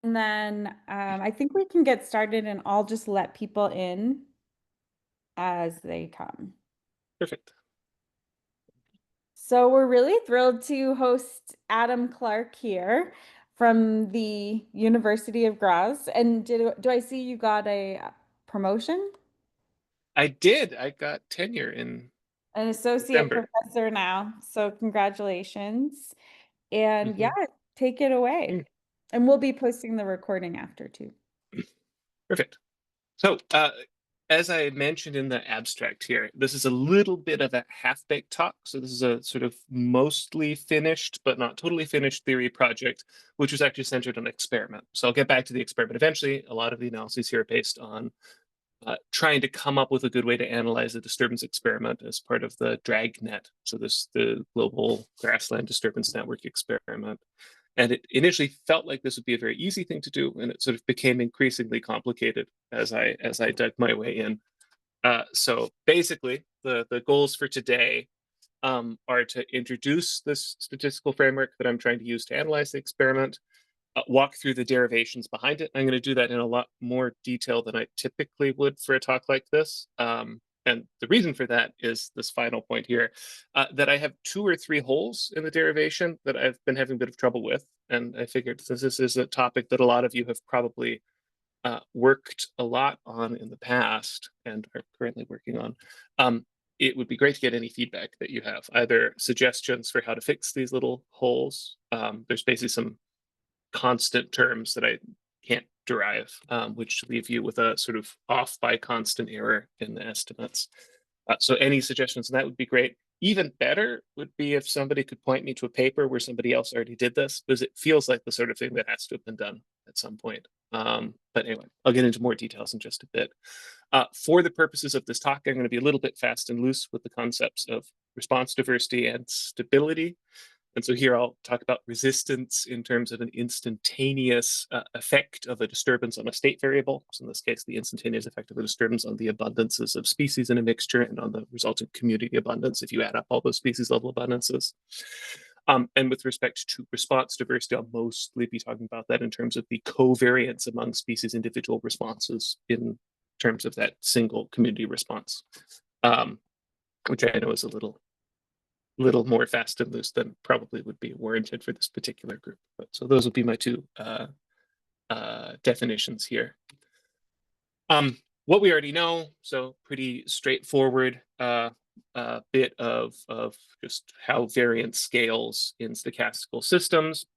And then I think we can get started and I'll just let people in as they come. Perfect. So we're really thrilled to host Adam Clark here from the University of Graz. And do I see you got a promotion? I did. I got tenure in An associate December. professor now. So congratulations. And yeah, Hmm. take it away. And we'll be posting the recording after too. Perfect. So, as I mentioned in the abstract here, this is a little bit of a half-baked talk. So this is a sort of mostly finished, but not totally finished theory project, which was actually centered on experiment. So I'll get back to the experiment eventually. A lot of the analyses here are based on trying to come up with a good way to analyze a disturbance experiment as part of the DRAGNet. So the global grassland disturbance network experiment. And it initially felt like this would be a very easy thing to do, and it sort of became increasingly complicated as I dug my way in. So basically, the goals for today are to introduce this statistical framework that I'm trying to use to analyze the experiment, walk through the derivations behind it. I'm going to do that in a lot more detail than I typically would for a talk like this. And the reason for that is this final point here, that I have 2 or 3 holes in the derivation that I've been having a bit of trouble with. And I figured since this is a topic that a lot of you have probably worked a lot on in the past and are currently working on, it would be great to get any feedback that you have, either suggestions for how to fix these little holes. There's basically some constant terms that I can't derive, which leave you with a sort of off by constant error in the estimates. So any suggestions on that would be great. Even better would be if somebody could point me to a paper where somebody else already did this, because it feels like the sort of thing that has to have been done at some point. But anyway, I'll get into more details in just a bit. For the purposes of this talk, I'm going to be a little bit fast and loose with the concepts of response diversity and stability. And so here I'll talk about resistance in terms of an instantaneous effect of a disturbance on a state variable. So in this case, the instantaneous effect of a disturbance on the abundances of species in a mixture and on the resultant community abundance if you add up all those species level abundances. And with respect to response diversity, I'll mostly be talking about that in terms of the covariance among species individual responses in terms of that single community response, which I know is a little more fast and loose than probably would be warranted for this particular group. But so those would be my 2 definitions here. What we already know, so pretty straightforward bit of just how variance scales in stochastical systems.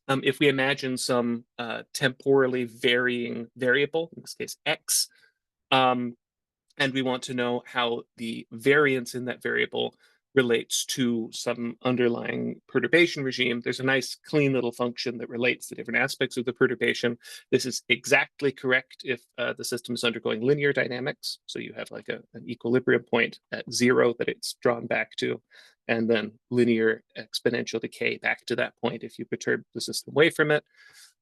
If we imagine some temporally varying variable, in this case x, and we want to know how the variance in that variable relates to some underlying perturbation regime, there's a nice clean little function that relates the different aspects of the perturbation. This is exactly correct if the system is undergoing linear dynamics. So you have like an equilibrium point at 0 that it's drawn back to, and then linear exponential decay back to that point if you perturb the system away from it.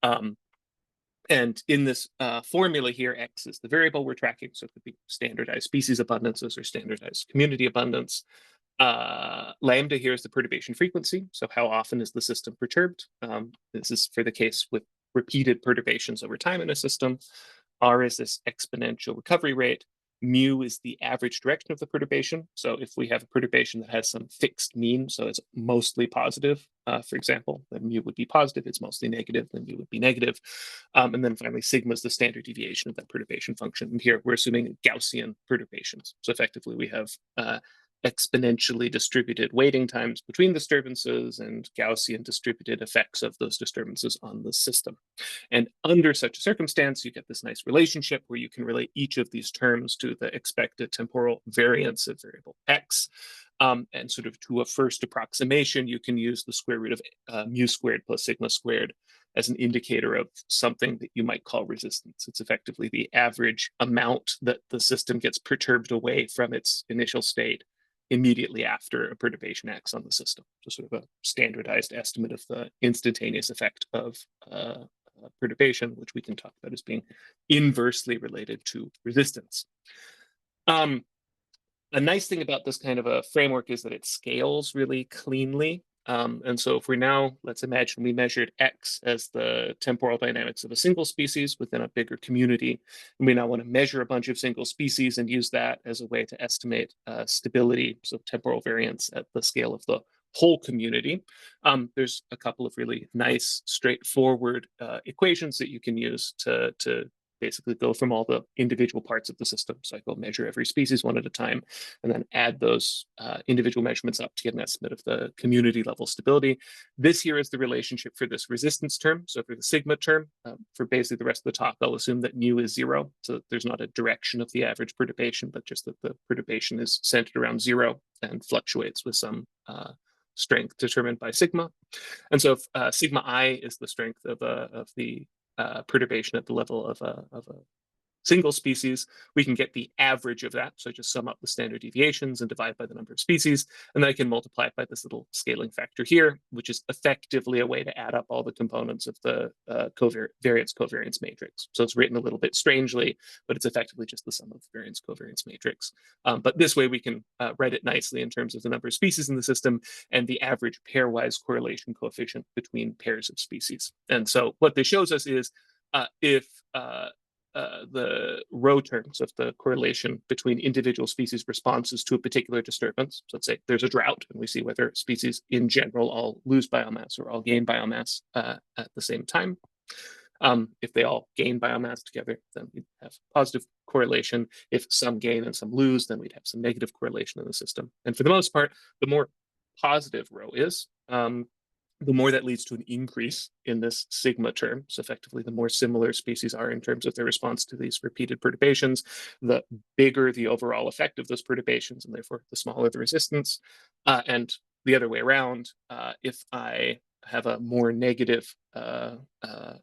And in this formula here, x is the variable we're tracking, so it could be standardized species abundances or standardized community abundance. Lambda here is the perturbation frequency, so how often is the system perturbed? This is for the case with repeated perturbations over time in a system. R is this exponential recovery rate. Mu is the average direction of the perturbation. So if we have a perturbation that has some fixed mean, so it's mostly positive, for example, then mu would be positive. It's mostly negative, then mu would be negative. And then finally, sigma is the standard deviation of that perturbation function. And here we're assuming Gaussian perturbations. So effectively, we have exponentially distributed waiting times between disturbances and Gaussian distributed effects of those disturbances on the system. And under such a circumstance, you get this nice relationship where you can relate each of these terms to the expected temporal variance of variable x. And sort of to a first approximation, you can use the square root of mu squared plus sigma squared as an indicator of something that you might call resistance. It's effectively the average amount that the system gets perturbed away from its initial state immediately after a perturbation acts on the system. So sort of a standardized estimate of the instantaneous effect of perturbation, which we can talk about as being inversely related to resistance. A nice thing about this kind of a framework is that it scales really cleanly. And so if we now, let's imagine we measured X as the temporal dynamics of a single species within a bigger community, and we now want to measure a bunch of single species and use that as a way to estimate stability, so temporal variance at the scale of the whole community. There's a couple of really nice, straightforward equations that you can use to basically go from all the individual parts of the system. So I go measure every species one at a time, and then add those individual measurements up to get an estimate of the community level stability. This here is the relationship for this resistance term. So for the sigma term, for basically the rest of the talk, I'll assume that mu is 0. So there's not a direction of the average perturbation, but just that the perturbation is centered around 0 and fluctuates with some strength determined by sigma. And so if sigma I is the strength of the perturbation at the level of a single species, we can get the average of that. So I just sum up the standard deviations and divide by the number of species, and then I can multiply it by this little scaling factor here, which is effectively a way to add up all the components of the variance covariance matrix. So it's written a little bit strangely, but it's effectively just the sum of the variance covariance matrix. But this way we can write it nicely in terms of the number of species in the system and the average pairwise correlation coefficient between pairs of species. And so what this shows us is if the row terms of the correlation between individual species responses to a particular disturbance. So let's say there's a drought, and we see whether species in general all lose biomass or all gain biomass at the same time. If they all gain biomass together, then we'd have positive correlation. If some gain and some lose, then we'd have some negative correlation in the system. And for the most part, the more positive row is, the more that leads to an increase in this sigma term. So effectively, the more similar species are in terms of their response to these repeated perturbations, the bigger the overall effect of those perturbations, and therefore the smaller the resistance. And the other way around, if I have a more negative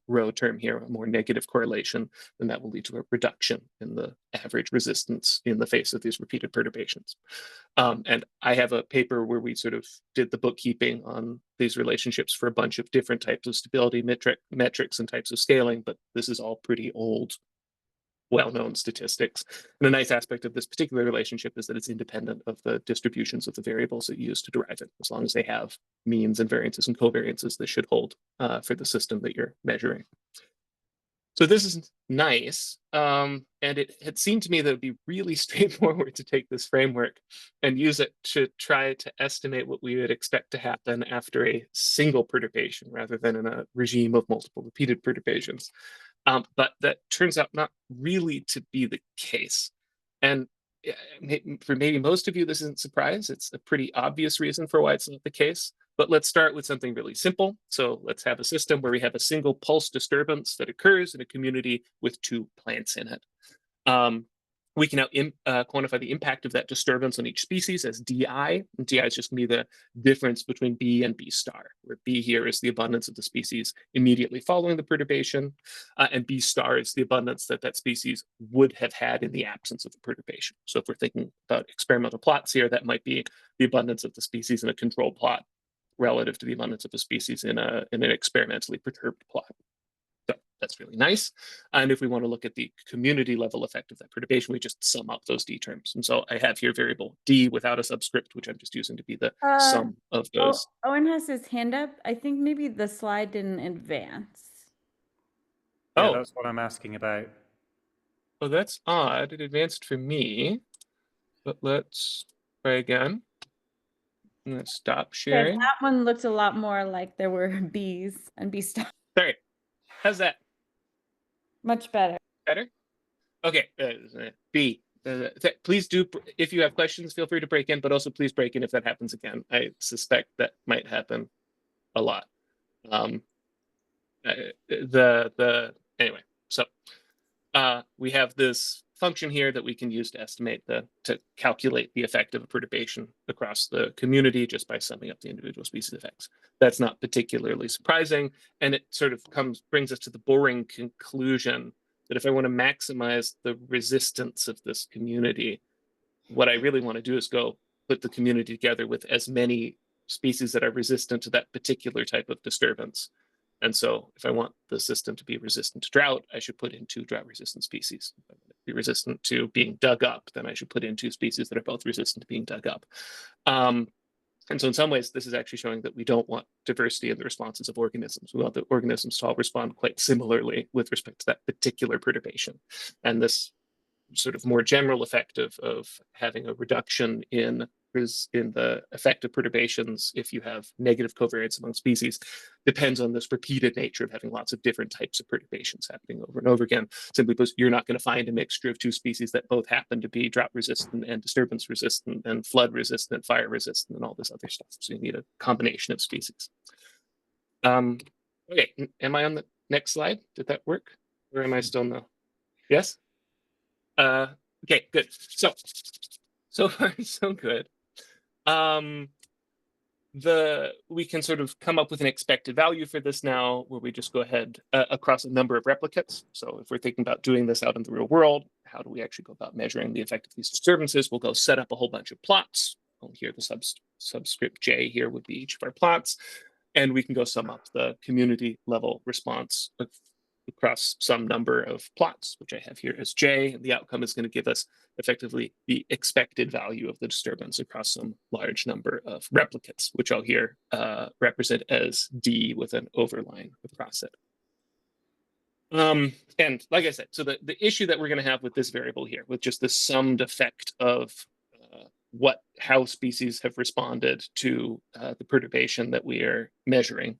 row term here, a more negative correlation, then that will lead to a reduction in the average resistance in the face of these repeated perturbations. And I have a paper where we sort of did the bookkeeping on these relationships for a bunch of different types of stability metrics and types of scaling, but this is all pretty old, well-known statistics. And a nice aspect of this particular relationship is that it's independent of the distributions of the variables that you use to derive it. As long as they have means and variances and covariances, they should hold for the system that you're measuring. So this is nice, and it had seemed to me that it would be really straightforward to take this framework and use it to try to estimate what we would expect to happen after a single perturbation rather than in a regime of multiple repeated perturbations. But that turns out not really to be the case. And for maybe most of you, this isn't a surprise. It's a pretty obvious reason for why it's not the case. But let's start with something really simple. So let's have a system where we have a single pulse disturbance that occurs in a community with 2 plants in it. We can now quantify the impact of that disturbance on each species as DI. And DI is just going to be the difference between B and B star, where B here is the abundance of the species immediately following the perturbation, and B star is the abundance that that species would have had in the absence of the perturbation. So if we're thinking about experimental plots here, that might be the abundance of the species in a control plot relative to the abundance of the species in an experimentally perturbed plot. So that's really nice. And if we want to look at the community level effect of that perturbation, we just sum up those D terms. And so I have here variable D without a subscript, which I'm just using to be the sum of those. Owen has his hand up. I think maybe the slide didn't advance. Yeah, Oh, that's what I'm asking about. well, that's odd. It advanced for me, but let's try again. Let's stop Yes, sharing. that one looked a lot more like there were bees and bee stuff. Sorry. How's that? Much better. Better? Okay. B. Please do, if you have questions, feel free to break in, but also please break in if that happens again. I suspect that might happen a lot. Anyway, so we have this function here that we can use to estimate to calculate the effect of a perturbation across the community just by summing up the individual species effects. That's not particularly surprising, and it sort of brings us to the boring conclusion that if I want to maximize the resistance of this community, what I really want to do is go put the community together with as many species that are resistant to that particular type of disturbance. And so if I want the system to be resistant to drought, I should put in 2 drought-resistant species. If I want it to be resistant to being dug up, then I should put in 2 species that are both resistant to being dug up. And so in some ways, this is actually showing that we don't want diversity in the responses of organisms. We want the organisms to all respond quite similarly with respect to that particular perturbation. And this sort of more general effect of having a reduction in the effect of perturbations if you have negative covariance among species depends on this repeated nature of having lots of different types of perturbations happening over and over again, simply because you're not going to find a mixture of two species that both happen to be drought resistant and disturbance resistant and flood resistant, fire resistant, and all this other stuff. So you need a combination of species. Okay, am I on the next slide? Did that work? Or am I still no? Yes? Okay, good. So far so good. We can sort of come up with an expected value for this now, where we just go ahead across a number of replicates. So if we're thinking about doing this out in the real world, how do we actually go about measuring the effect of these disturbances? We'll go set up a whole bunch of plots. Here, the subscript J here would be each of our plots. And we can go sum up the community level response across some number of plots, which I have here as J, and the outcome is going to give us effectively the expected value of the disturbance across some large number of replicates, which I'll here represent as D with an overline across it. And like I said, so the issue that we're going to have with this variable here, with just the summed effect of how species have responded to the perturbation that we are measuring,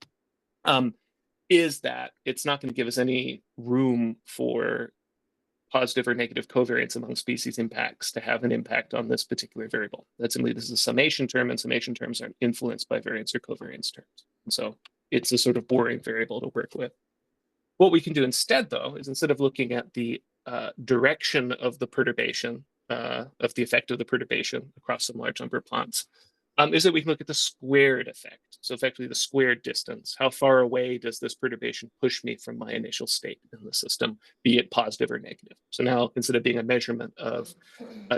is that it's not going to give us any room for positive or negative covariance among species impacts to have an impact on this particular variable. That's simply, this is a summation term, and summation terms aren't influenced by variance or covariance terms. And so it's a sort of boring variable to work with. What we can do instead, though, is instead of looking at the direction of the perturbation, of the effect of the perturbation across some large number of plots, is that we can look at the squared effect. So effectively the squared distance. How far away does this perturbation push me from my initial state in the system, be it positive or negative? So now, instead of being a measurement of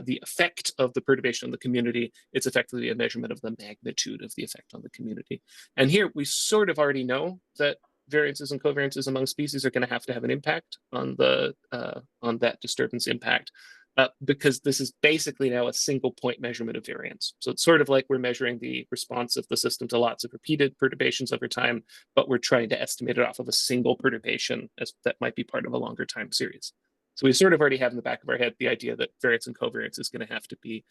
the effect of the perturbation on the community, it's effectively a measurement of the magnitude of the effect on the community. And here we sort of already know that variances and covariances among species are going to have an impact on that disturbance impact. Because this is basically now a single point measurement of variance. So it's sort of like we're measuring the response of the system to lots of repeated perturbations over time, but we're trying to estimate it off of a single perturbation that might be part of a longer time series. So we sort of already have in the back of our head the idea that variance and covariance is going to have to be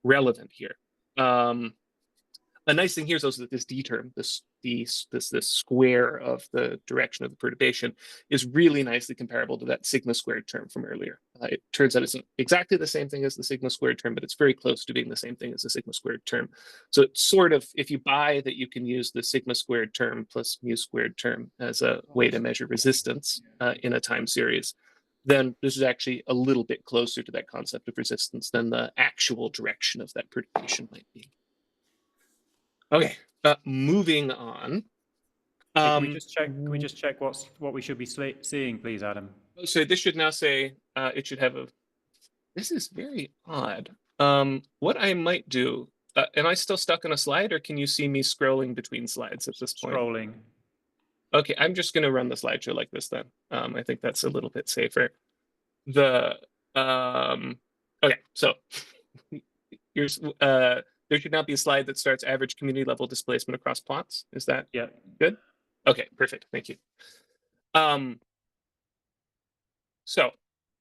relevant here. A nice thing here is also that this D term, this square of the direction of the perturbation, is really nicely comparable to that sigma squared term from earlier. It turns out it's not exactly the same thing as the sigma squared term, but it's very close to being the same thing as the sigma squared term. So it's sort of, if you buy that you can use the sigma squared term plus mu squared term as a way to measure resistance in a time series, then this is actually a little bit closer to that concept of resistance than the actual direction of that perturbation might be. Okay, moving on. Can we just check? Can we just check what we should be seeing, please, Adam? So this should now say it should have a. This is very odd. What I might do. Am I still stuck on a slide, or can you see me scrolling between slides at this point? Scrolling. Okay, I'm just going to run the slideshow like this then. I think that's a little bit safer. Okay, so here's there should now be a slide that starts average community level displacement across plots. Is that good? Okay, perfect. Thank you. So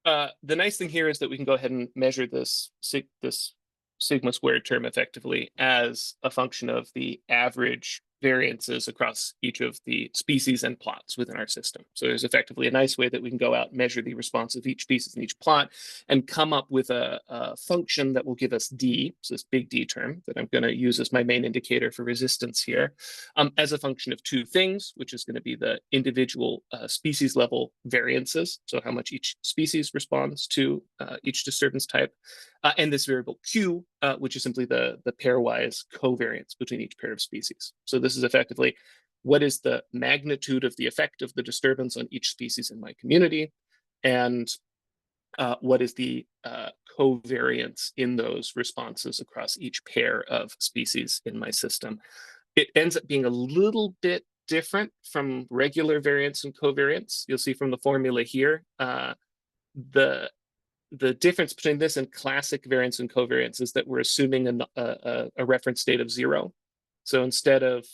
the nice thing here is that we can go ahead and measure this sigma squared term effectively as a function of the average variances across each of the species and plots within our system. So there's effectively a nice way that we can go out and measure the response of each species in each plot and come up with a function that will give us D, so this big D term that I'm going to use as my main indicator for resistance here, as a function of two things, which is going to be the individual species level variances, so how much each species responds to each disturbance type, and this variable Q, which is simply the pairwise covariance between each pair of species. So this is effectively what is the magnitude of the effect of the disturbance on each species in my community, and what is the covariance in those responses across each pair of species in my system. It ends up being a little bit different from regular variance and covariance. You'll see from the formula here, the the difference between this and classic variance and covariance is that we're assuming a reference state of 0. So instead of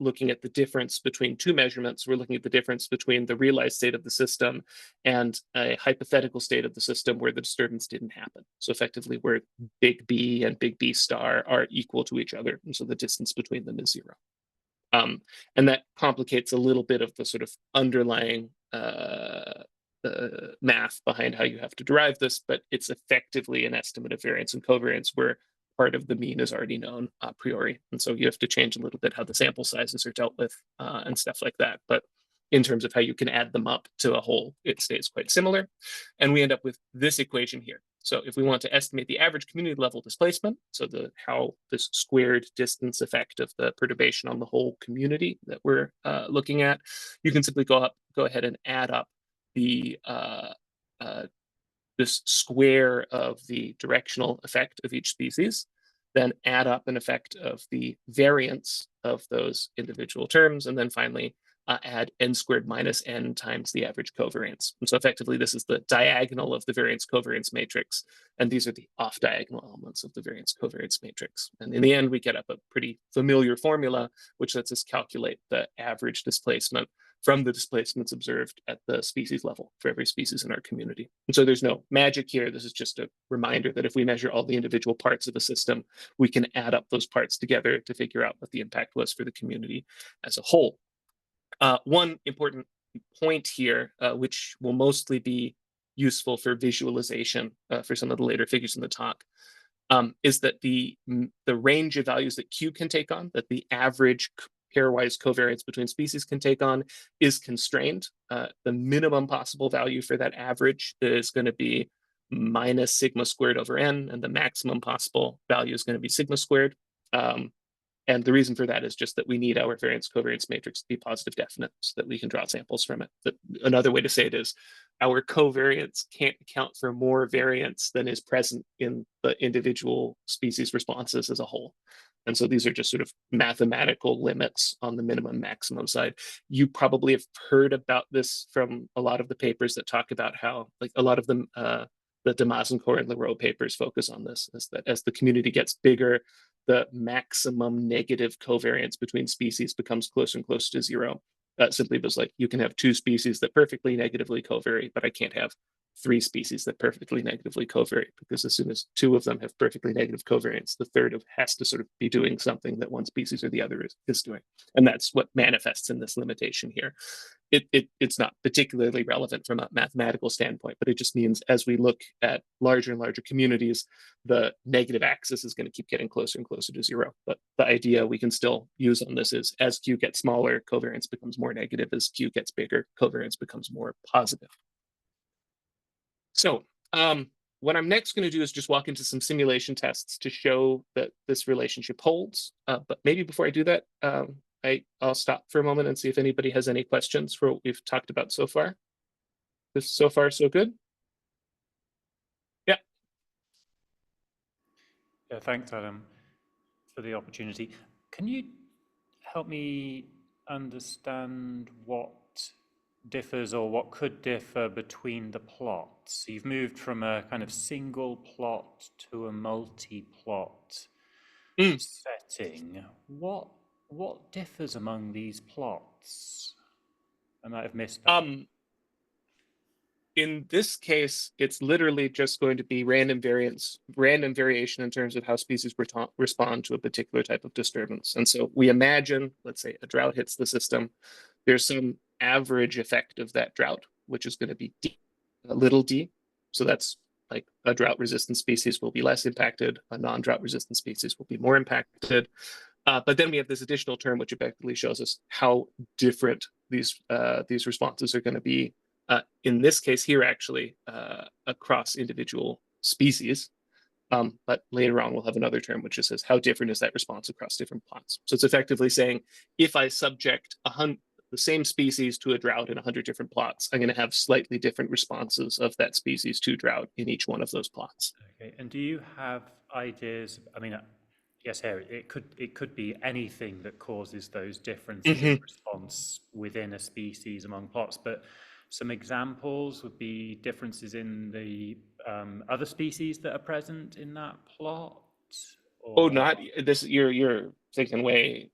looking at the difference between two measurements, we're looking at the difference between the realized state of the system and a hypothetical state of the system where the disturbance didn't happen. So effectively, where big B and big B star are equal to each other. And so the distance between them is 0. And that complicates a little bit of the sort of underlying math behind how you have to derive this, but it's effectively an estimate of variance and covariance where part of the mean is already known a priori. And so you have to change a little bit how the sample sizes are dealt with and stuff like that. But in terms of how you can add them up to a whole, it stays quite similar. And we end up with this equation here. So if we want to estimate the average community level displacement, so how this squared distance effect of the perturbation on the whole community that we're looking at, you can simply go ahead and add up the this square of the directional effect of each species, then add up an effect of the variance of those individual terms, and then finally add n squared minus n times the average covariance. And so effectively, this is the diagonal of the variance covariance matrix, and these are the off-diagonal elements of the variance covariance matrix. And in the end, we get up a pretty familiar formula, which lets us calculate the average displacement from the displacements observed at the species level for every species in our community. And so there's no magic here. This is just a reminder that if we measure all the individual parts of a system, we can add up those parts together to figure out what the impact was for the community as a whole. One important point here, which will mostly be useful for visualization for some of the later figures in the talk, is that the range of values that Q can take on, that the average pairwise covariance between species can take on, is constrained. The minimum possible value for that average is going to be minus sigma squared over n, and the maximum possible value is going to be sigma squared. And the reason for that is just that we need our variance covariance matrix to be positive definite so that we can draw samples from it. But another way to say it is our covariance can't account for more variance than is present in the individual species responses as a whole. And so these are just sort of mathematical limits on the minimum maximum side. You probably have heard about this from a lot of the papers that talk about how, like a lot of them, the Damazencourt and Leroux papers focus on this, is that as the community gets bigger, the maximum negative covariance between species becomes closer and closer to 0. Simply because like you can have two species that perfectly negatively covary, but I can't have 3 species that perfectly negatively covary, because as soon as 2 of them have perfectly negative covariance, the third has to sort of be doing something that one species or the other is doing. And that's what manifests in this limitation here. It's not particularly relevant from a mathematical standpoint, but it just means as we look at larger and larger communities, the negative axis is going to keep getting closer and closer to 0. But the idea we can still use on this is as Q gets smaller, covariance becomes more negative. As Q gets bigger, covariance becomes more positive. So what I'm next going to do is just walk into some simulation tests to show that this relationship holds. But maybe before I do that, I'll stop for a moment and see if anybody has any questions for what we've talked about so far. This so far so good? Yeah. Yeah, thanks, Adam, for the opportunity. Can you help me understand what differs or what could differ between the plots? You've moved from a kind of single plot to a multi-plot setting. What differs among these plots? I might have missed that. In this case, it's literally just going to be random variation in terms of how species respond to a particular type of disturbance. And so we imagine, let's say a drought hits the system, there's some average effect of that drought, which is going to be D, a little d. So that's like a drought resistant species will be less impacted, a non-drought resistant species will be more impacted. But then we have this additional term, which effectively shows us how different these responses are going to be. In this case here, actually, across individual species. But later on, we'll have another term which just says how different is that response across different plots. So it's effectively saying if I subject the same species to a drought in 100 different plots, I'm going to have slightly different responses of that species to drought in each one of those plots. Okay, and do you have ideas? I mean, yes, Harry, it could be anything that causes those differences in response within a species among plots. But Some examples would be differences in the other species that are present in that plot. Oh, Or not this. You're thinking way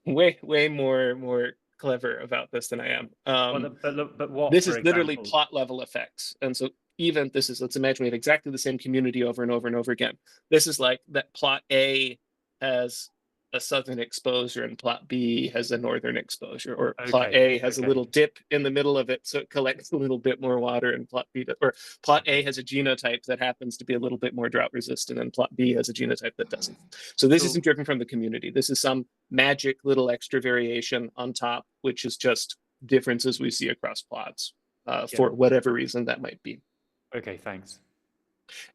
more clever about this than I am. but what, This for is literally example? plot level effects, and so even this is, let's imagine we have exactly the same community over and over and over again. This is like that plot A has a southern exposure and plot B has a northern exposure, or plot Okay, A has a okay. little dip in the middle of it, so it collects a little bit more water, and plot B, or plot A has a genotype that happens to be a little bit more drought resistant, and plot B has a genotype that doesn't. So this isn't driven from the community. This is some magic little extra variation on top, which is just differences we see across plots for whatever reason that might be. Okay, thanks.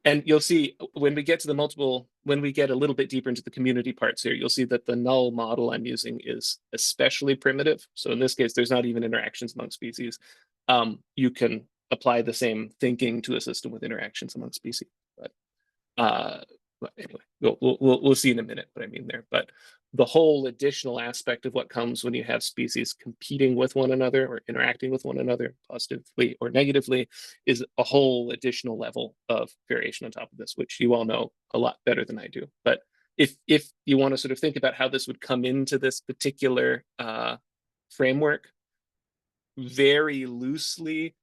And you'll see when we get to the multiple, when we get a little bit deeper into the community parts here, you'll see that the null model I'm using is especially primitive. So in this case, there's not even interactions among species. You can apply the same thinking to a system with interactions among species. But anyway, we'll see in a minute what I mean there. But the whole additional aspect of what comes when you have species competing with one another or interacting with one another positively or negatively is a whole additional level of variation on top of this, which you all know a lot better than I do. But if you want to sort of think about how this would come into this particular framework, very loosely,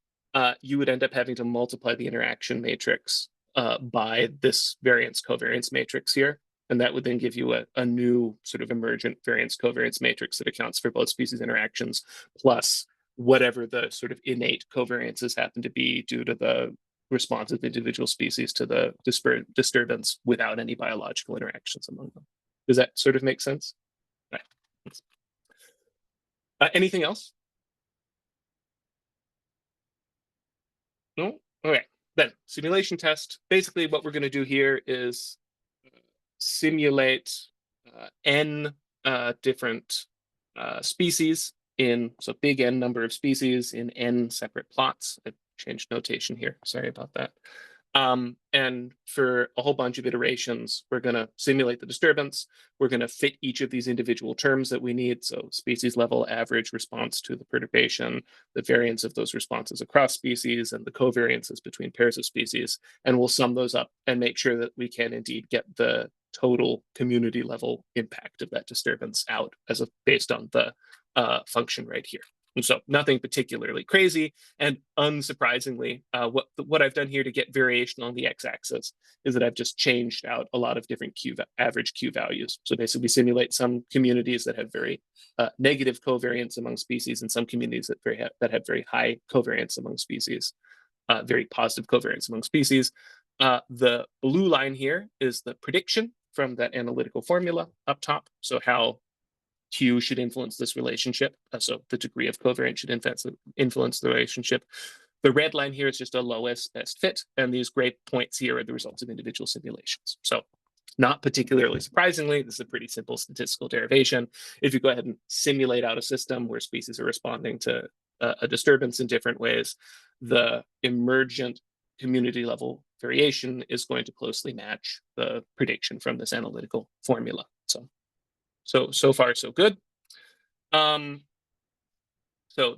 you would end up having to multiply the interaction matrix by this variance covariance matrix here. And that would then give you a new sort of emergent variance covariance matrix that accounts for both species interactions plus whatever the sort of innate covariances happen to be due to the response of individual species to the disturbance without any biological interactions among them. Does that sort of make sense? Right. Anything else? No? Okay. Then simulation test. Basically, what we're going to do here is simulate n different species in, so big N number of species in n separate plots. I changed notation here. Sorry about that. And for a whole bunch of iterations, we're going to simulate the disturbance. We're going to fit each of these individual terms that we need. So species level average response to the perturbation, the variance of those responses across species, and the covariances between pairs of species. And we'll sum those up and make sure that we can indeed get the total community level impact of that disturbance out as based on the function right here. And so nothing particularly crazy. And unsurprisingly, what I've done here to get variation on the x-axis is that I've just changed out a lot of different average Q values. So basically we simulate some communities that have very negative covariance among species and some communities that have very high covariance among species, very positive covariance among species. The blue line here is the prediction from that analytical formula up top. So how Q should influence this relationship. So the degree of covariance should influence the relationship. The red line here is just a lowest best fit, and these gray points here are the results of individual simulations. So not particularly surprisingly, this is a pretty simple statistical derivation. If you go ahead and simulate out a system where species are responding to a disturbance in different ways, the emergent community level variation is going to closely match the prediction from this analytical formula. So far, so good. So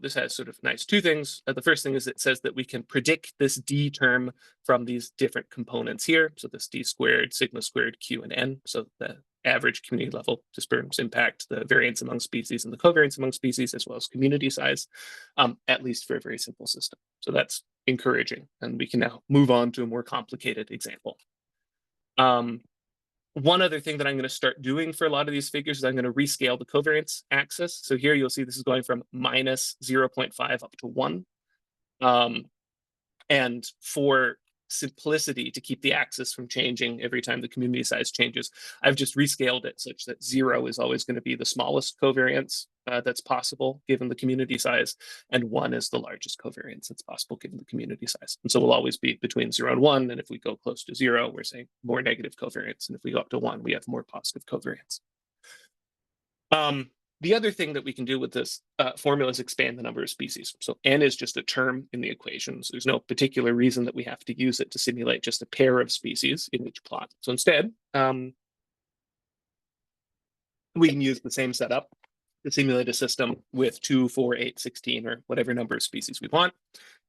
this has sort of nice two things. The first thing is it says that we can predict this D term from these different components here. So this D squared, sigma squared, Q, and N. So the average community level disturbance impact, the variance among species, and the covariance among species, as well as community size, at least for a very simple system. So that's encouraging. And we can now move on to a more complicated example. One other thing that I'm going to start doing for a lot of these figures is I'm going to rescale the covariance axis. So here you'll see this is going from minus 0.5 up to 1. And for simplicity, to keep the axis from changing every time the community size changes, I've just rescaled it such that 0 is always going to be the smallest covariance that's possible given the community size, and 1 is the largest covariance that's possible given the community size. And so we'll always be between 0 and 1, and if we go close to 0, we're saying more negative covariance, and if we go up to 1, we have more positive covariance. The other thing that we can do with this formula is expand the number of species. So n is just a term in the equation. So there's no particular reason that we have to use it to simulate just a pair of species in each plot. So instead, we can use the same setup. to simulate a system with 2, 4, 8, 16, or whatever number of species we want.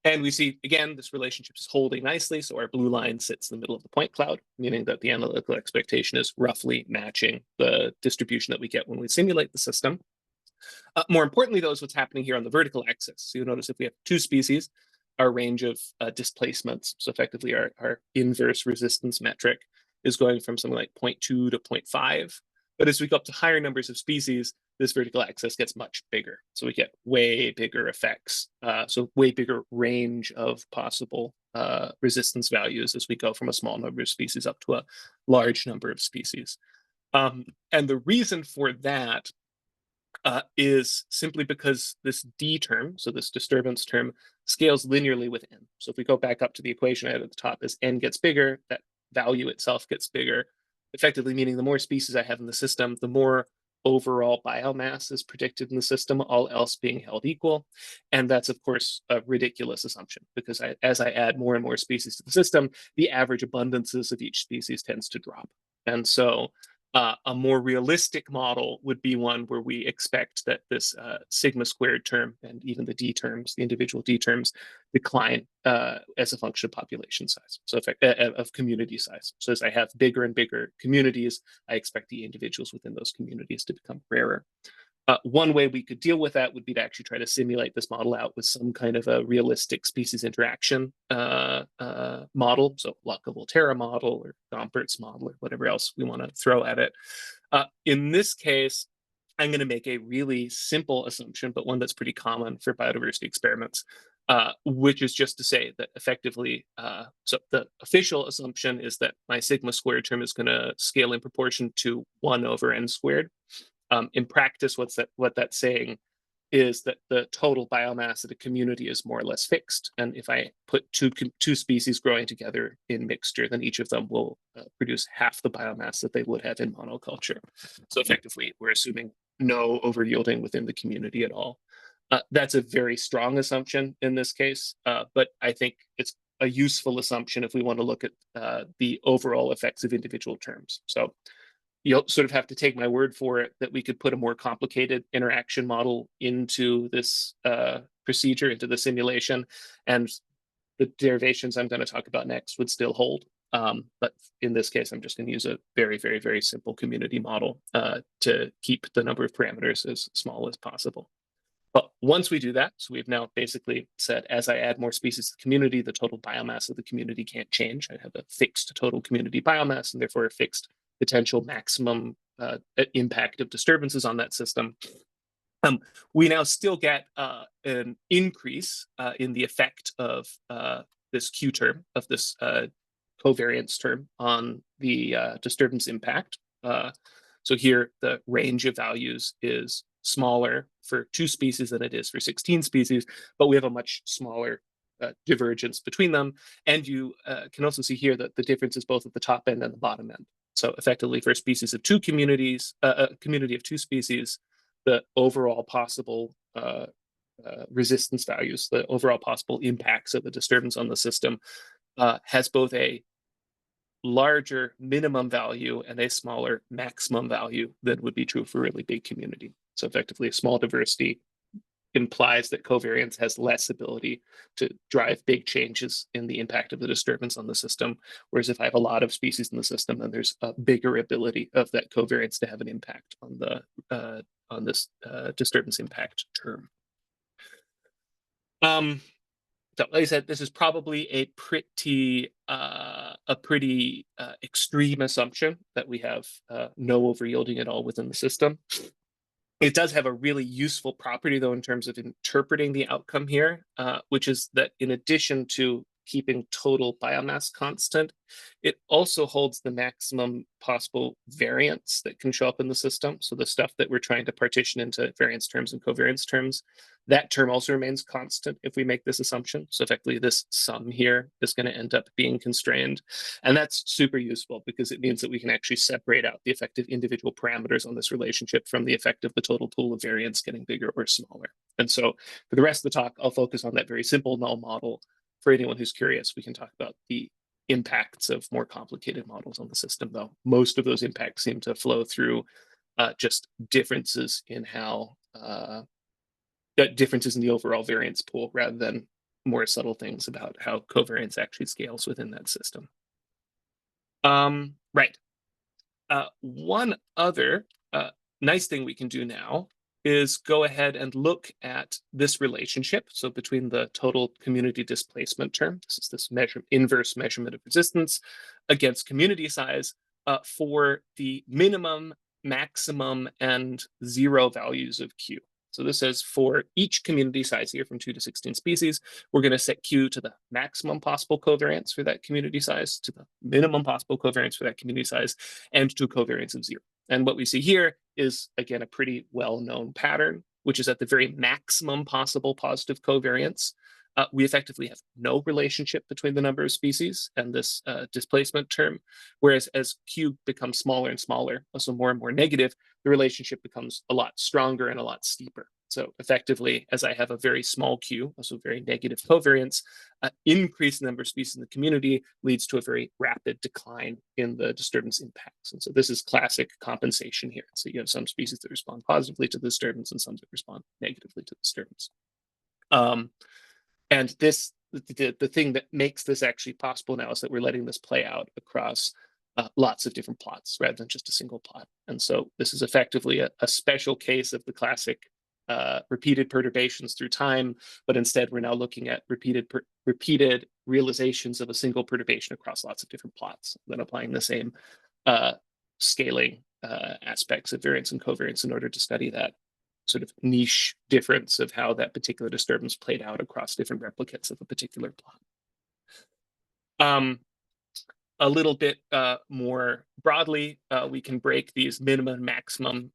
And we see, again, this relationship is holding nicely. So our blue line sits in the middle of the point cloud, meaning that the analytical expectation is roughly matching the distribution that we get when we simulate the system. More importantly, though, is what's happening here on the vertical axis. So you'll notice if we have two species, our range of displacements, so effectively our inverse resistance metric, is going from something like 0.2 to 0.5. But as we go up to higher numbers of species, this vertical axis gets much bigger. So we get way bigger effects, so way bigger range of possible resistance values as we go from a small number of species up to a large number of species. And the reason for that is simply because this D term, so this disturbance term, scales linearly with n. So if we go back up to the equation I had at the top, as n gets bigger, that value itself gets bigger, effectively meaning the more species I have in the system, the more overall biomass is predicted in the system, all else being held equal. And that's, of course, a ridiculous assumption, because as I add more and more species to the system, the average abundances of each species tends to drop. And so a more realistic model would be one where we expect that this sigma squared term and even the D terms, the individual D terms, decline as a function of population size, so of community size. So as I have bigger and bigger communities, I expect the individuals within those communities to become rarer. One way we could deal with that would be to actually try to simulate this model out with some kind of a realistic species interaction model, so Locke-Volterra model or Gompertz model or whatever else we want to throw at it. In this case, I'm going to make a really simple assumption, but one that's pretty common for biodiversity experiments, which is just to say that effectively, so the official assumption is that my sigma squared term is going to scale in proportion to 1 over n squared. In practice, what that's saying is that the total biomass of the community is more or less fixed. And if I put two species growing together in mixture, then each of them will produce half the biomass that they would have in monoculture. So effectively, we're assuming no over-yielding within the community at all. That's a very strong assumption in this case, but I think it's a useful assumption if we want to look at the overall effects of individual terms. So you'll sort of have to take my word for it that we could put a more complicated interaction model into this procedure, into the simulation, and the derivations I'm going to talk about next would still hold. But in this case, I'm just going to use a very, very, very simple community model to keep the number of parameters as small as possible. But once we do that, so we've now basically said, as I add more species to the community, the total biomass of the community can't change. I have a fixed total community biomass and therefore a fixed potential maximum impact of disturbances on that system. We now still get an increase in the effect of this Q term, of this covariance term on the disturbance impact. So here, the range of values is smaller for 2 species than it is for 16 species, but we have a much smaller divergence between them. And you can also see here that the difference is both at the top end and the bottom end. So effectively, for species of 2 communities, a community of 2 species, the overall possible resistance values, the overall possible impacts of the disturbance on the system has both a larger minimum value and a smaller maximum value than would be true for a really big community. So effectively, a small diversity implies that covariance has less ability to drive big changes in the impact of the disturbance on the system. Whereas if I have a lot of species in the system, then there's a bigger ability of that covariance to have an impact on the on this disturbance impact term. So like I said, this is probably a pretty extreme assumption that we have no over-yielding at all within the system. It does have a really useful property, though, in terms of interpreting the outcome here, which is that in addition to keeping total biomass constant, it also holds the maximum possible variance that can show up in the system. So the stuff that we're trying to partition into variance terms and covariance terms, that term also remains constant if we make this assumption. So effectively, this sum here is going to end up being constrained. And that's super useful because it means that we can actually separate out the effect of individual parameters on this relationship from the effect of the total pool of variance getting bigger or smaller. And so for the rest of the talk, I'll focus on that very simple null model. For anyone who's curious, we can talk about the impacts of more complicated models on the system, though. Most of those impacts seem to flow through just differences in how differences in the overall variance pool rather than more subtle things about how covariance actually scales within that system. Right. One other nice thing we can do now is go ahead and look at this relationship. So between the total community displacement term, this is this inverse measurement of resistance against community size for the minimum, maximum, and zero values of Q. So this says for each community size here from 2 to 16 species, we're going to set Q to the maximum possible covariance for that community size, to the minimum possible covariance for that community size, and to a covariance of 0. And what we see here is, again, a pretty well-known pattern, which is at the very maximum possible positive covariance. We effectively have no relationship between the number of species and this displacement term, whereas as Q becomes smaller and smaller, also more and more negative, the relationship becomes a lot stronger and a lot steeper. So effectively, as I have a very small Q, also very negative covariance, increase in the number of species in the community leads to a very rapid decline in the disturbance impacts. And so this is classic compensation here. So you have some species that respond positively to the disturbance and some that respond negatively to the disturbance. And this, the thing that makes this actually possible now is that we're letting this play out across lots of different plots rather than just a single plot. And so this is effectively a special case of the classic repeated perturbations through time, but instead we're now looking at repeated realizations of a single perturbation across lots of different plots, then applying the same scaling aspects of variance and covariance in order to study that sort of niche difference of how that particular disturbance played out across different replicates of a particular plot. A little bit more broadly, we can break these minimum and maximum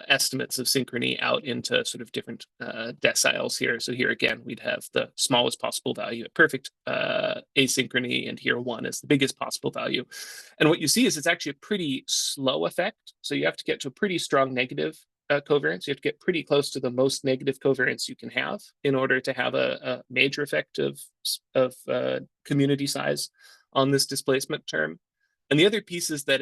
estimates of synchrony out into sort of different deciles here. So here again, we'd have the smallest possible value at perfect asynchrony, and here 1 is the biggest possible value. And what you see is it's actually a pretty slow effect. So you have to get to a pretty strong negative covariance. You have to get pretty close to the most negative covariance you can have in order to have a major effect of community size on this displacement term. And the other piece is that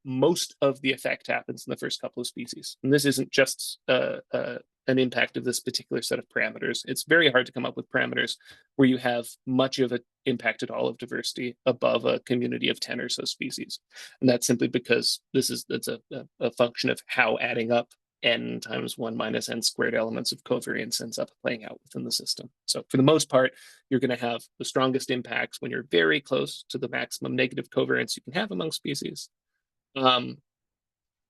most of the effect happens in the first couple of species. And this isn't just an impact of this particular set of parameters. It's very hard to come up with parameters where you have much of an impact at all of diversity above a community of 10 or so species. And that's simply because that's a function of how adding up n times 1 minus n squared elements of covariance ends up playing out within the system. So for the most part, you're going to have the strongest impacts when you're very close to the maximum negative covariance you can have among species. And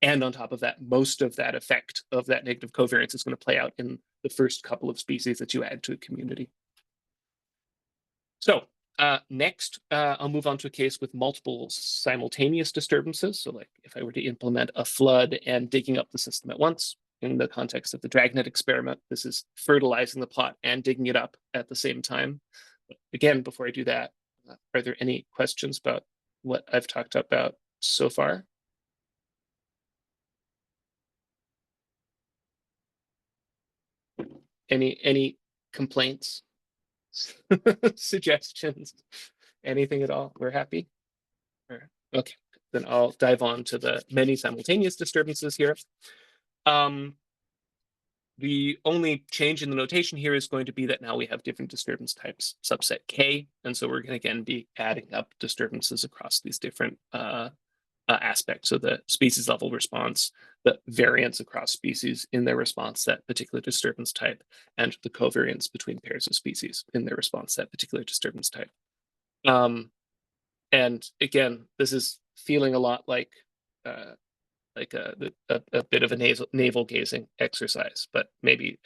on top of that, most of that effect of that negative covariance is going to play out in the first couple of species that you add to a community. So next, I'll move on to a case with multiple simultaneous disturbances. So like if I were to implement a flood and digging up the system at once, in the context of the dragnet experiment, this is fertilizing the plot and digging it up at the same time. But again, before I do that, are there any questions about what I've talked about so far? Any complaints? Suggestions, anything at all? We're happy? Okay, then I'll dive on to the many simultaneous disturbances here. The only change in the notation here is going to be that now we have different disturbance types, subset K, and so we're going to again be adding up disturbances across these different aspects. So the species level response, the variance across species in their response to that particular disturbance type, and the covariance between pairs of species in their response to that particular disturbance type. And again, this is feeling a lot like a bit of a navel gazing exercise, but maybe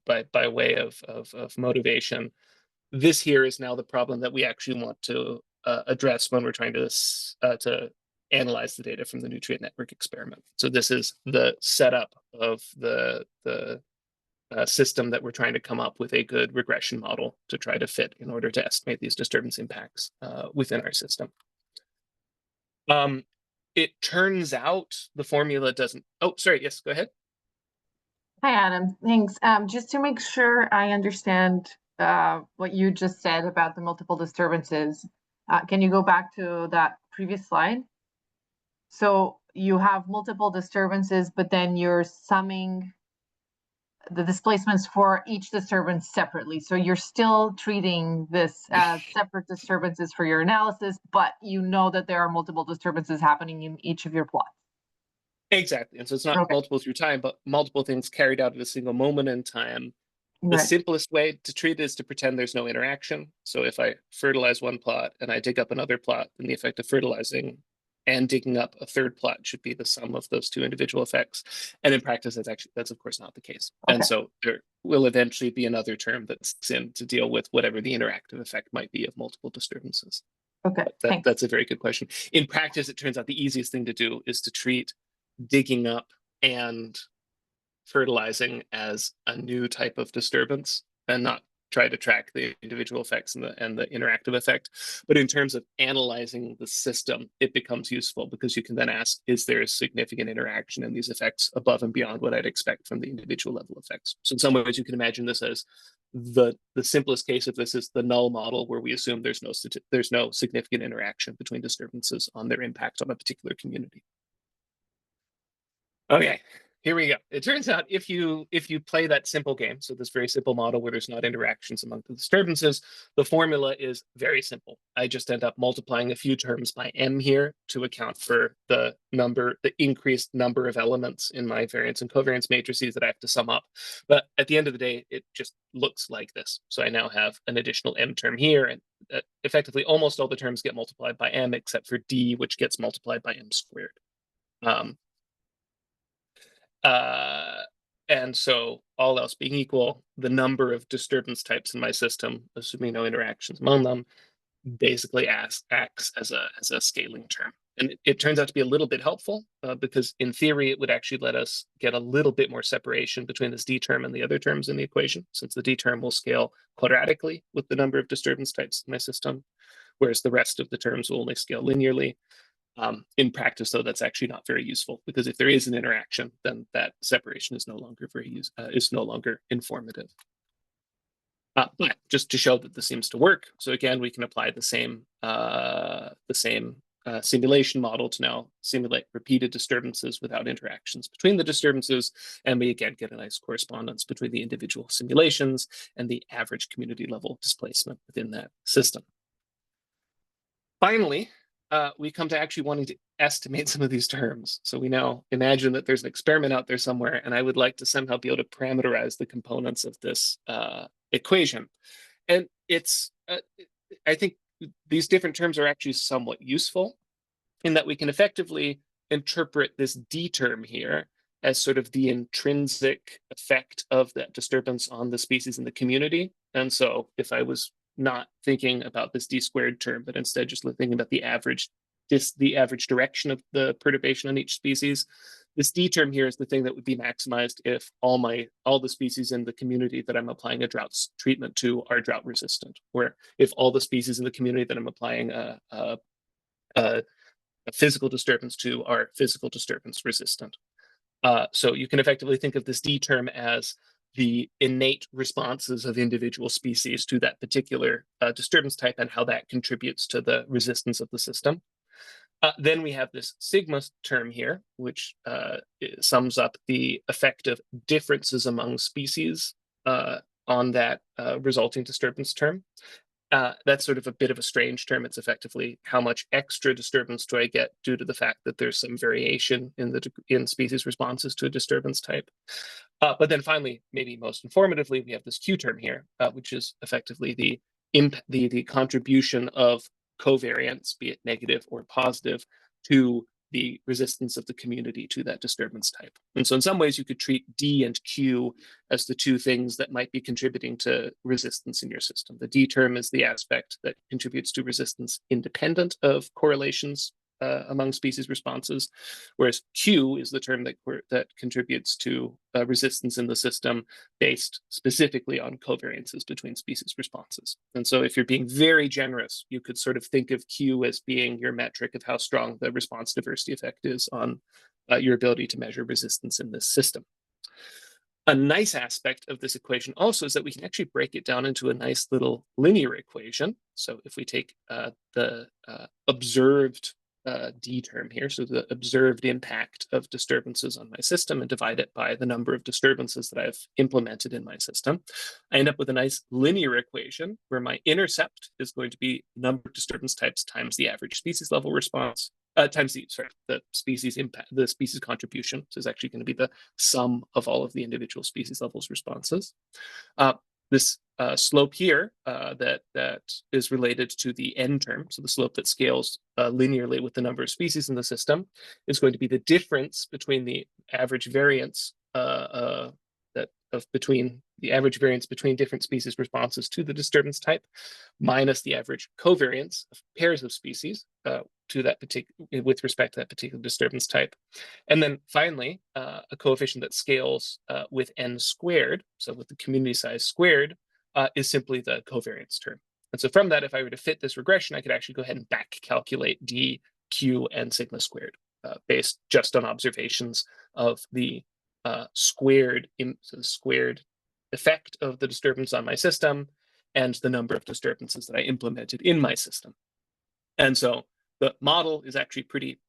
by way of motivation. This here is now the problem that we actually want to address when we're trying to analyze the data from the nutrient network experiment. So this is the setup of the system that we're trying to come up with a good regression model to try to fit in order to estimate these disturbance impacts within our system. It turns out the formula doesn't. Oh, sorry. Yes, go ahead. Hi, Adam. Thanks. Just to make sure I understand what you just said about the multiple disturbances, can you go back to that previous slide? So you have multiple disturbances, but then you're summing the displacements for each disturbance separately. So you're still treating this as separate disturbances for your analysis, but you know that there are multiple disturbances happening in each of your plots. Exactly. And so it's not multiple through time, but multiple things carried out at a single moment in time. The simplest way to treat it is to pretend there's no interaction. So if I fertilize one plot and I dig up another plot, then the effect of fertilizing and digging up a third plot should be the sum of those two individual effects. And in practice, that's of course not the case. And so there will eventually be another term that's in to deal with whatever the interactive effect might be of multiple disturbances. That's a very good question. In practice, it turns out the easiest thing to do is to treat digging up and fertilizing as a new type of disturbance and not try to track the individual effects and the interactive effect. But in terms of analyzing the system, it becomes useful because you can then ask, is there a significant interaction in these effects above and beyond what I'd expect from the individual level effects? So in some ways, you can imagine this as the simplest case of this is the null model, where we assume there's no significant interaction between disturbances on their impact on a particular community. Okay, here we go. It turns out if you play that simple game, so this very simple model where there's not interactions among the disturbances, the formula is very simple. I just end up multiplying a few terms by m here to account for the increased number of elements in my variance and covariance matrices that I have to sum up. But at the end of the day, it just looks like this. So I now have an additional m term here, and effectively almost all the terms get multiplied by m except for d, which gets multiplied by m squared. And so all else being equal, the number of disturbance types in my system, assuming no interactions among them, basically acts as a scaling term. And it turns out to be a little bit helpful because in theory, it would actually let us get a little bit more separation between this d term and the other terms in the equation, since the d term will scale quadratically with the number of disturbance types in my system, whereas the rest of the terms will only scale linearly. In practice, though, that's actually not very useful, because if there is an interaction, then that separation is no longer informative. But just to show that this seems to work, so again, we can apply the same simulation model to now simulate repeated disturbances without interactions between the disturbances, and we again get a nice correspondence between the individual simulations and the average community level displacement within that system. Finally, we come to actually wanting to estimate some of these terms. So we now imagine that there's an experiment out there somewhere, and I would like to somehow be able to parameterize the components of this equation. And I think these different terms are actually somewhat useful in that we can effectively interpret this d term here as sort of the intrinsic effect of that disturbance on the species in the community. And so if I was not thinking about this d squared term, but instead just thinking about the average direction of the perturbation on each species, this d term here is the thing that would be maximized if all the species in the community that I'm applying a drought treatment to are drought resistant, where if all the species in the community that I'm applying a physical disturbance to are physical disturbance resistant. So you can effectively think of this d term as the innate responses of individual species to that particular disturbance type and how that contributes to the resistance of the system. Then we have this sigma term here, which sums up the effect of differences among species on that resulting disturbance term. That's sort of a bit of a strange term. It's effectively how much extra disturbance do I get due to the fact that there's some variation in species responses to a disturbance type. But then finally, maybe most informatively, we have this Q term here, which is effectively the contribution of covariance, be it negative or positive, to the resistance of the community to that disturbance type. And so in some ways, you could treat D and Q as the two things that might be contributing to resistance in your system. The D term is the aspect that contributes to resistance independent of correlations among species responses, whereas Q is the term that contributes to resistance in the system based specifically on covariances between species responses. And so if you're being very generous, you could sort of think of Q as being your metric of how strong the response diversity effect is on your ability to measure resistance in this system. A nice aspect of this equation also is that we can actually break it down into a nice little linear equation. So if we take the observed D term here, so the observed impact of disturbances on my system, and divide it by the number of disturbances that I've implemented in my system. I end up with a nice linear equation where my intercept is going to be number of disturbance types times the average species level response, times the species impact, the species contribution. So it's actually going to be the sum of all of the individual species levels responses. This slope here that is related to the n term, so the slope that scales linearly with the number of species in the system, is going to be the difference between the average variance between the average variance between different species responses to the disturbance type, minus the average covariance of pairs of species to that particular, with respect to that particular disturbance type. And then finally, a coefficient that scales with n squared, so with the community size squared, is simply the covariance term. And so from that, if I were to fit this regression, I could actually go ahead and back calculate d, q, and sigma squared based just on observations of the squared effect of the disturbance on my system and the number of disturbances that I implemented in my system. And so the model is actually pretty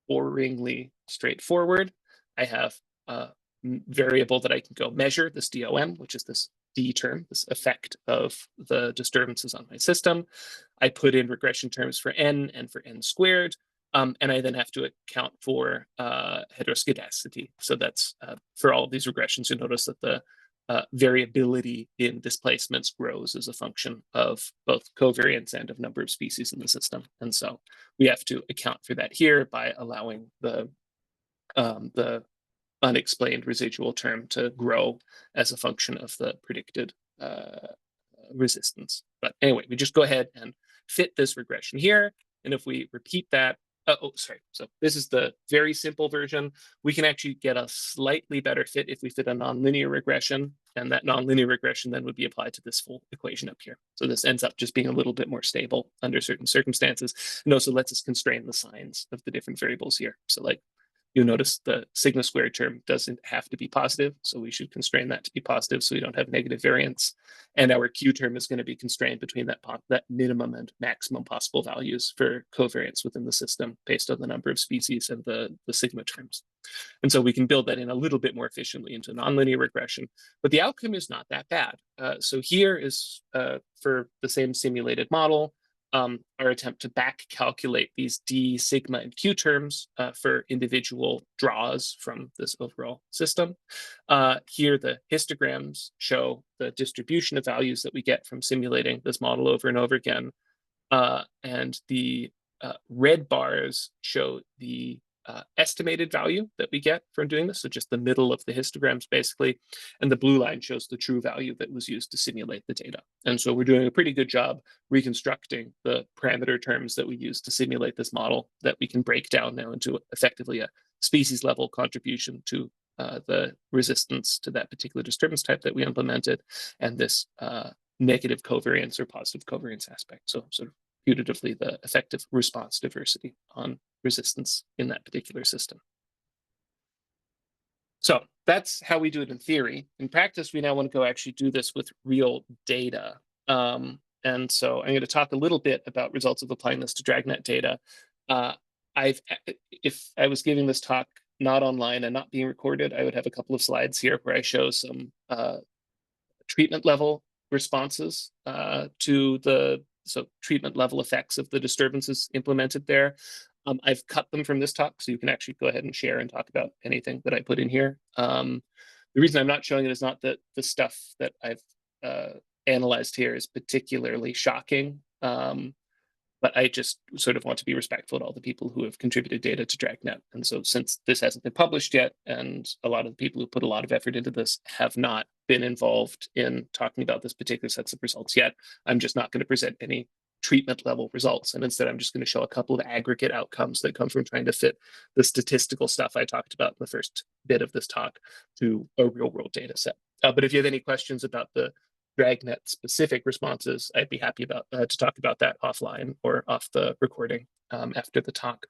boringly straightforward. I have a variable that I can go measure, this DOM, which is this D term, this effect of the disturbances on my system. I put in regression terms for n and for n squared, and I then have to account for heteroscedasticity. So that's for all of these regressions, you'll notice that the variability in displacements grows as a function of both covariance and of number of species in the system. And so we have to account for that here by allowing the unexplained residual term to grow as a function of the predicted resistance. But anyway, we just go ahead and fit this regression here. And if we repeat that, so this is the very simple version. We can actually get a slightly better fit if we fit a nonlinear regression, and that nonlinear regression then would be applied to this full equation up here. So this ends up just being a little bit more stable under certain circumstances, and also lets us constrain the signs of the different variables here. So like, you'll notice the sigma squared term doesn't have to be positive, so we should constrain that to be positive so we don't have negative variance. And our Q term is going to be constrained between that minimum and maximum possible values for covariance within the system based on the number of species and the sigma terms. And so we can build that in a little bit more efficiently into nonlinear regression, but the outcome is not that bad. So here is for the same simulated model, our attempt to back calculate these D, sigma, and Q terms for individual draws from this overall system. Here, the histograms show the distribution of values that we get from simulating this model over and over again. And the red bars show the estimated value that we get from doing this, so just the middle of the histograms basically, and the blue line shows the true value that was used to simulate the data. And so we're doing a pretty good job reconstructing the parameter terms that we use to simulate this model that we can break down now into effectively a species level contribution to the resistance to that particular disturbance type that we implemented, and this negative covariance or positive covariance aspect. So sort of putatively the effective response diversity on resistance in that particular system. So that's how we do it in theory. In practice, we now want to go actually do this with real data. And so I'm going to talk a little bit about results of applying this to Dragnet data. If I was giving this talk not online and not being recorded, I would have a couple of slides here where I show some treatment level responses to the treatment level effects of the disturbances implemented there. I've cut them from this talk, so you can actually go ahead and share and talk about anything that I put in here. The reason I'm not showing it is not that the stuff that I've analyzed here is particularly shocking, but I just sort of want to be respectful to all the people who have contributed data to Dragnet. And so since this hasn't been published yet, and a lot of the people who put a lot of effort into this have not been involved in talking about this particular sets of results yet, I'm just not going to present any treatment level results. And instead, I'm just going to show a couple of aggregate outcomes that come from trying to fit the statistical stuff I talked about in the first bit of this talk to a real world data set. But if you have any questions about the Dragnet specific responses, I'd be happy to talk about that offline or off the recording after the talk.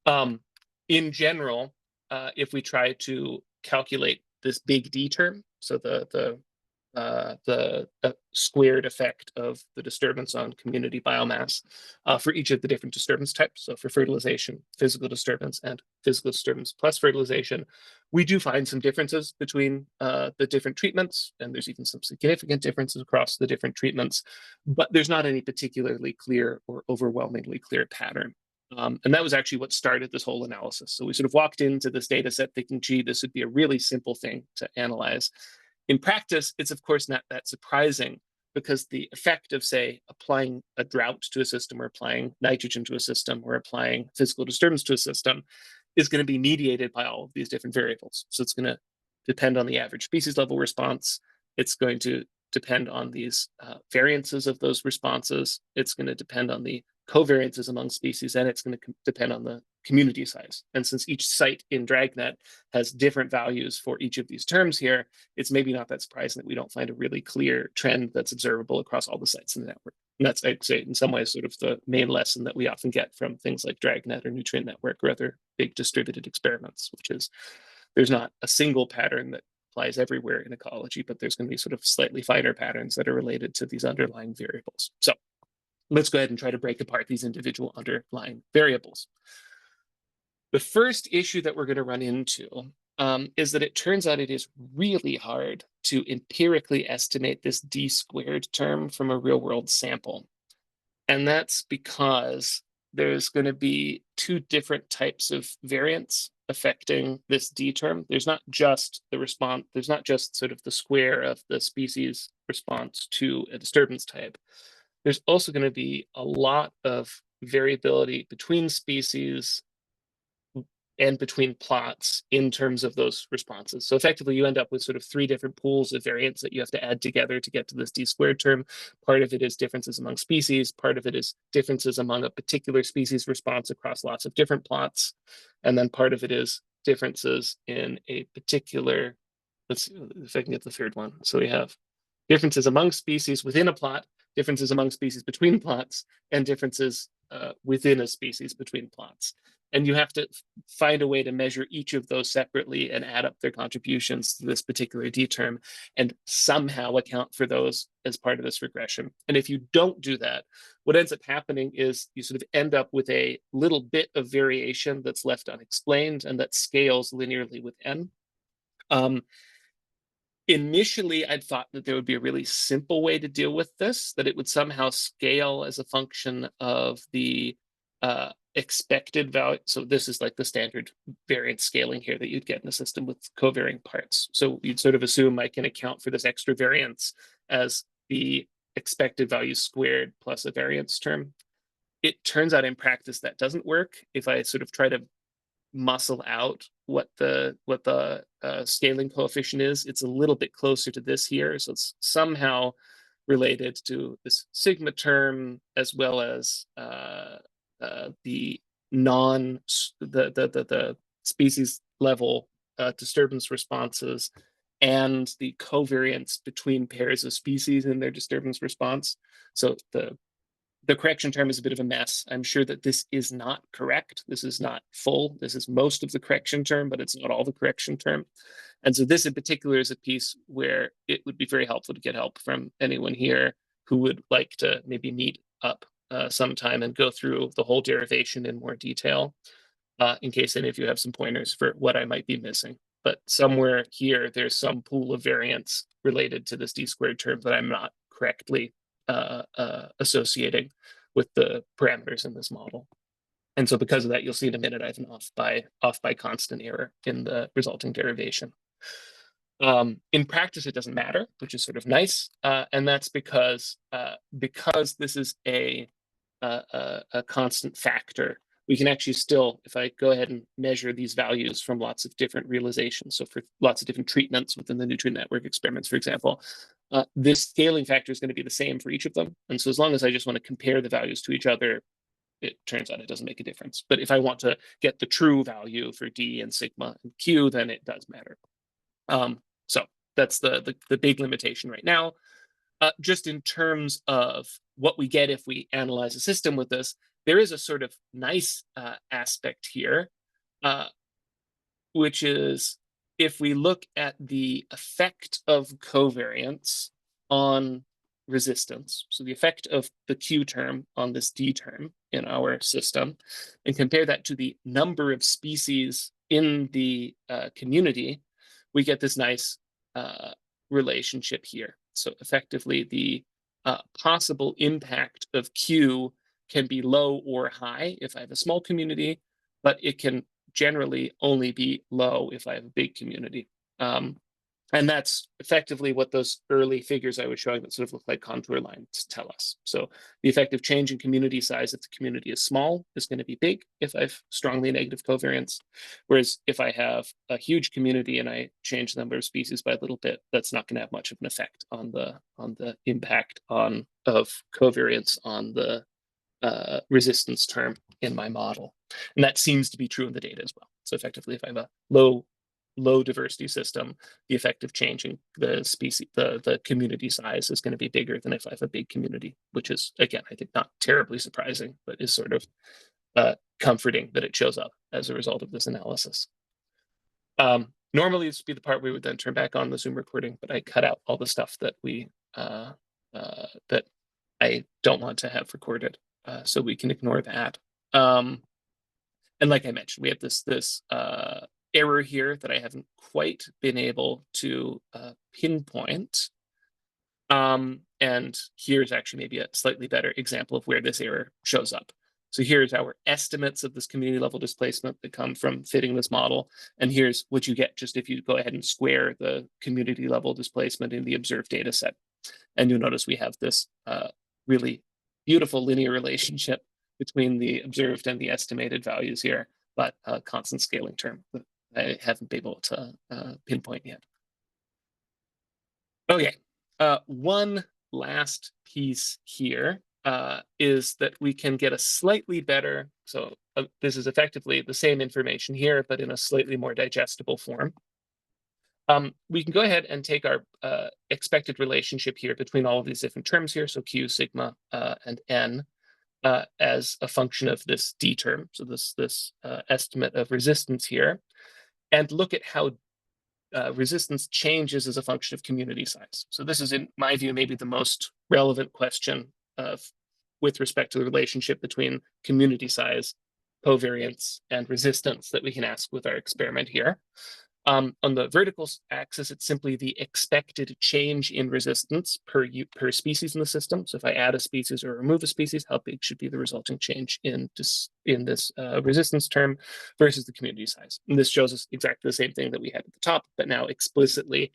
In general, if we try to calculate this big D term, so the the squared effect of the disturbance on community biomass for each of the different disturbance types. So for fertilization, physical disturbance, and physical disturbance plus fertilization, we do find some differences between the different treatments, and there's even some significant differences across the different treatments, but there's not any particularly clear or overwhelmingly clear pattern. And that was actually what started this whole analysis. So we sort of walked into this data set thinking, gee, this would be a really simple thing to analyze. In practice, it's of course not that surprising because the effect of, say, applying a drought to a system or applying nitrogen to a system or applying physical disturbance to a system is going to be mediated by all of these different variables. So it's going to depend on the average species level response. It's going to depend on these variances of those responses. It's going to depend on the covariances among species, and it's going to depend on the community size. And since each site in Dragnet has different values for each of these terms here, it's maybe not that surprising that we don't find a really clear trend that's observable across all the sites in the network. And that's, I'd say, in some ways, sort of the main lesson that we often get from things like Dragnet or Nutrient Network or other big distributed experiments, which is there's not a single pattern that applies everywhere in ecology, but there's going to be sort of slightly finer patterns that are related to these underlying variables. So let's go ahead and try to break apart these individual underlying variables. The first issue that we're going to run into is that it turns out it is really hard to empirically estimate this d squared term from a real world sample. And that's because there's going to be two different types of variance affecting this d term. There's not just the response, there's not just sort of the square of the species response to a disturbance type. There's also going to be a lot of variability between species and between plots in terms of those responses. So effectively, you end up with sort of three different pools of variance that you have to add together to get to this d squared term. Part of it is differences among species. Part of it is differences among a particular species response across lots of different plots. And then part of it is differences in a particular, let's see if I can get the third one. So we have differences among species within a plot, differences among species between plots, and differences within a species between plots. And you have to find a way to measure each of those separately and add up their contributions to this particular d term and somehow account for those as part of this regression. And if you don't do that, what ends up happening is you sort of end up with a little bit of variation that's left unexplained and that scales linearly with n. Initially, I'd thought that there would be a really simple way to deal with this, that it would somehow scale as a function of the expected value. So this is like the standard variance scaling here that you'd get in a system with covarying parts. So you'd sort of assume I can account for this extra variance as the expected value squared plus a variance term. It turns out in practice that doesn't work. If I sort of try to muscle out what the scaling coefficient is, it's a little bit closer to this here. So it's somehow related to this sigma term as well as the species level disturbance responses and the covariance between pairs of species in their disturbance response. So the correction term is a bit of a mess. I'm sure that this is not correct. This is not full. This is most of the correction term, but it's not all the correction term. And so this in particular is a piece where it would be very helpful to get help from anyone here who would like to maybe meet up sometime and go through the whole derivation in more detail, in case any of you have some pointers for what I might be missing. But somewhere here, there's some pool of variance related to this d squared term that I'm not correctly associating with the parameters in this model. And so because of that, you'll see in a minute, I have an off by constant error in the resulting derivation. In practice, it doesn't matter, which is sort of nice. And that's because this is a constant factor, we can actually still, if I go ahead and measure these values from lots of different realizations, so for lots of different treatments within the nutrient network experiments, for example, this scaling factor is going to be the same for each of them. And so as long as I just want to compare the values to each other, it turns out it doesn't make a difference. But if I want to get the true value for D and sigma and Q, then it does matter. So that's the big limitation right now. Just in terms of what we get if we analyze a system with this, there is a sort of nice aspect here, which is if we look at the effect of covariance on resistance, so the effect of the Q term on this D term in our system, and compare that to the number of species in the community, we get this nice relationship here. So effectively, the possible impact of Q can be low or high if I have a small community, but it can generally only be low if I have a big community. And that's effectively what those early figures I was showing that sort of look like contour lines tell us. So the effective change in community size if the community is small is going to be big if I have strongly negative covariance. Whereas if I have a huge community and I change the number of species by a little bit, that's not going to have much of an effect on the impact of covariance on the resistance term in my model. And that seems to be true in the data as well. So effectively, if I have a low diversity system, the effective change in the species, the community size is going to be bigger than if I have a big community, which is, again, I think not terribly surprising, but is sort of comforting that it shows up as a result of this analysis. Normally, this would be the part we would then turn back on the Zoom recording, but I cut out all the stuff that that I don't want to have recorded. So we can ignore that. And like I mentioned, we have this error here that I haven't quite been able to pinpoint. And here's actually maybe a slightly better example of where this error shows up. So here's our estimates of this community level displacement that come from fitting this model. And here's what you get just if you go ahead and square the community level displacement in the observed data set. And you'll notice we have this really beautiful linear relationship between the observed and the estimated values here, but a constant scaling term that I haven't been able to pinpoint yet. Okay, one last piece here is that we can get a slightly better, so this is effectively the same information here, but in a slightly more digestible form. We can go ahead and take our expected relationship here between all of these different terms here, so Q, sigma, and N, as a function of this D term, so this estimate of resistance here, and look at how resistance changes as a function of community size. So this is, in my view, maybe the most relevant question with respect to the relationship between community size, covariance, and resistance that we can ask with our experiment here. On the vertical axis, it's simply the expected change in resistance per species in the system. So if I add a species or remove a species, how big should be the resulting change in this resistance term versus the community size. And this shows us exactly the same thing that we had at the top, but now explicitly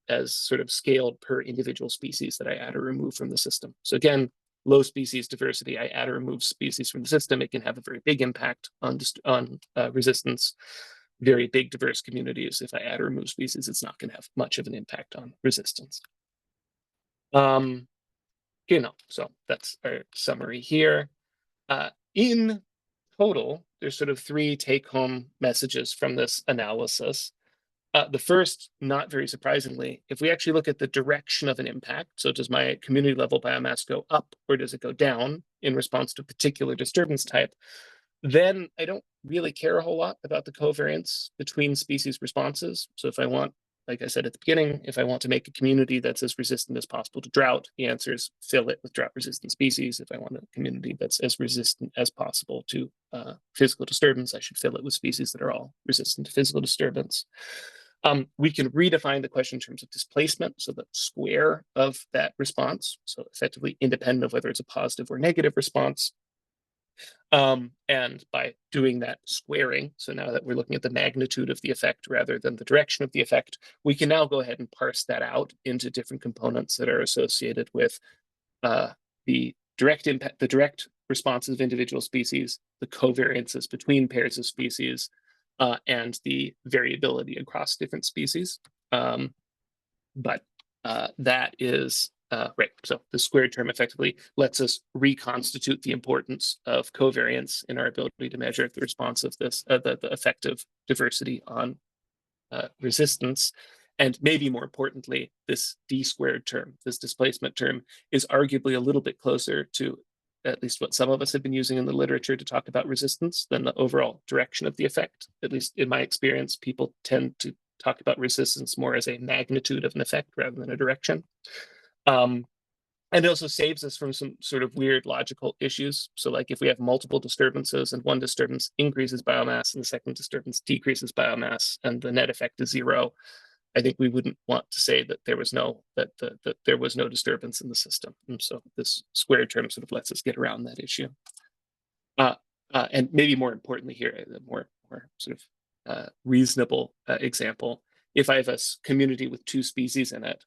as sort of scaled per individual species that I add or remove from the system. So again, low species diversity, I add or remove species from the system, it can have a very big impact on resistance. Very big diverse communities, if I add or remove species, it's not going to have much of an impact on resistance. So that's our summary here. In total, there's sort of 3 take-home messages from this analysis. The first, not very surprisingly, if we actually look at the direction of an impact, so does my community level biomass go up or does it go down in response to a particular disturbance type, then I don't really care a whole lot about the covariance between species responses. So if I want, like I said at the beginning, if I want to make a community that's as resistant as possible to drought, the answer is fill it with drought-resistant species. If I want a community that's as resistant as possible to physical disturbance, I should fill it with species that are all resistant to physical disturbance. We can redefine the question in terms of displacement, so the square of that response, so effectively independent of whether it's a positive or negative response. And by doing that squaring, so now that we're looking at the magnitude of the effect rather than the direction of the effect, we can now go ahead and parse that out into different components that are associated with the direct impact, the direct responses of individual species, the covariances between pairs of species, and the variability across different species. But that is right. So the squared term effectively lets us reconstitute the importance of covariance in our ability to measure the response of this, the effect of diversity on resistance. And maybe more importantly, this D squared term, this displacement term, is arguably a little bit closer to at least what some of us have been using in the literature to talk about resistance than the overall direction of the effect. At least in my experience, people tend to talk about resistance more as a magnitude of an effect rather than a direction. And it also saves us from some sort of weird logical issues. So like if we have multiple disturbances and one disturbance increases biomass and the second disturbance decreases biomass and the net effect is 0, I think we wouldn't want to say that there was no that there was no disturbance in the system. And so this squared term sort of lets us get around that issue. And maybe more importantly here, the more sort of reasonable example, if I have a community with 2 species in it,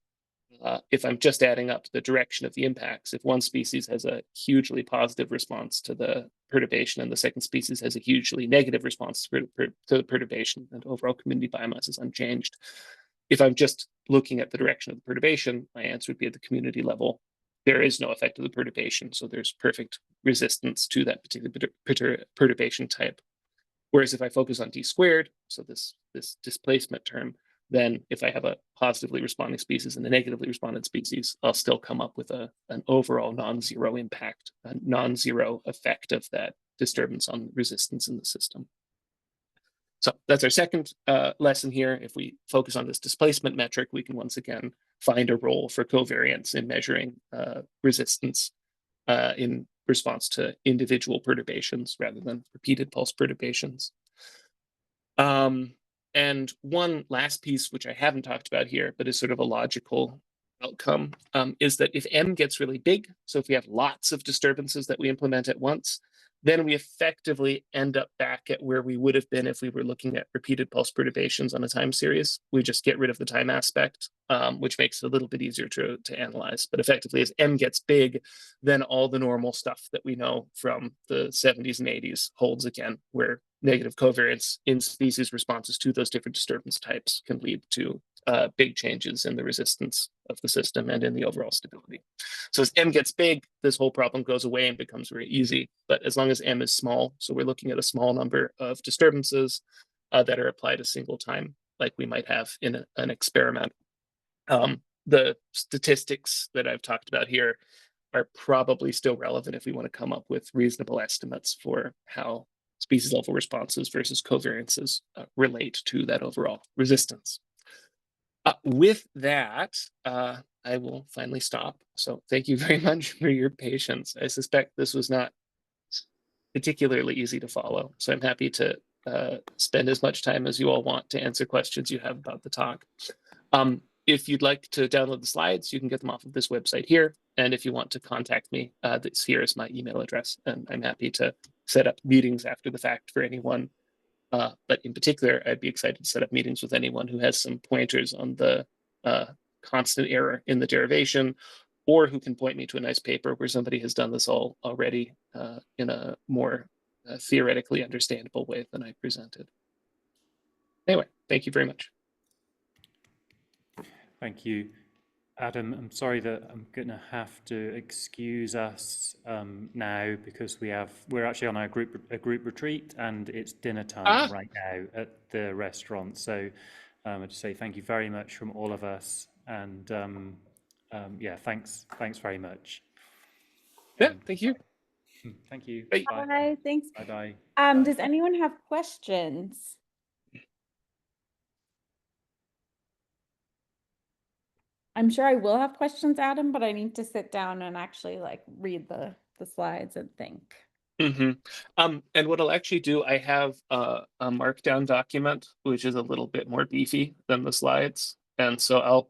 if I'm just adding up the direction of the impacts, if one species has a hugely positive response to the perturbation and the second species has a hugely negative response to the perturbation, and overall community biomass is unchanged. If I'm just looking at the direction of the perturbation, my answer would be at the community level, there is no effect of the perturbation, so there's perfect resistance to that particular perturbation type. Whereas if I focus on d squared, so this displacement term, then if I have a positively responding species and a negatively responded species, I'll still come up with an overall non-zero impact, a non-zero effect of that disturbance on resistance in the system. So that's our second lesson here. If we focus on this displacement metric, we can once again find a role for covariance in measuring resistance in response to individual perturbations rather than repeated pulse perturbations. And one last piece, which I haven't talked about here, but is sort of a logical outcome, is that if M gets really big, so if we have lots of disturbances that we implement at once, then we effectively end up back at where we would have been if we were looking at repeated pulse perturbations on a time series. We just get rid of the time aspect, which makes it a little bit easier to analyze. But effectively, as M gets big, then all the normal stuff that we know from the 70s and 80s holds again, where negative covariance in species responses to those different disturbance types can lead to big changes in the resistance of the system and in the overall stability. So as M gets big, this whole problem goes away and becomes very easy. But as long as M is small, so we're looking at a small number of disturbances that are applied a single time, like we might have in an experiment. The statistics that I've talked about here are probably still relevant if we want to come up with reasonable estimates for how species level responses versus covariances relate to that overall resistance. With that, I will finally stop. So thank you very much for your patience. I suspect this was not particularly easy to follow. So I'm happy to spend as much time as you all want to answer questions you have about the talk. If you'd like to download the slides, you can get them off of this website here. And if you want to contact me, this here is my email address. And I'm happy to set up meetings after the fact for anyone. But in particular, I'd be excited to set up meetings with anyone who has some pointers on the constant error in the derivation, or who can point me to a nice paper where somebody has done this all already in a more theoretically understandable way than I presented. Anyway, thank you very much. Thank you, Adam. I'm sorry that I'm going to have to excuse us now because we're actually on a group retreat and it's dinner time right now at the restaurant. So I just say thank you very much from all of us, and yeah, thanks very much. Yeah, thank you. Thank you. Bye. Bye. Thanks. Bye. Does anyone have questions? I'm sure I will have questions, Adam, but I need to sit down and actually like read the slides and think. And what I'll actually do, I have a markdown document, which is a little bit more beefy than the slides. And so I'll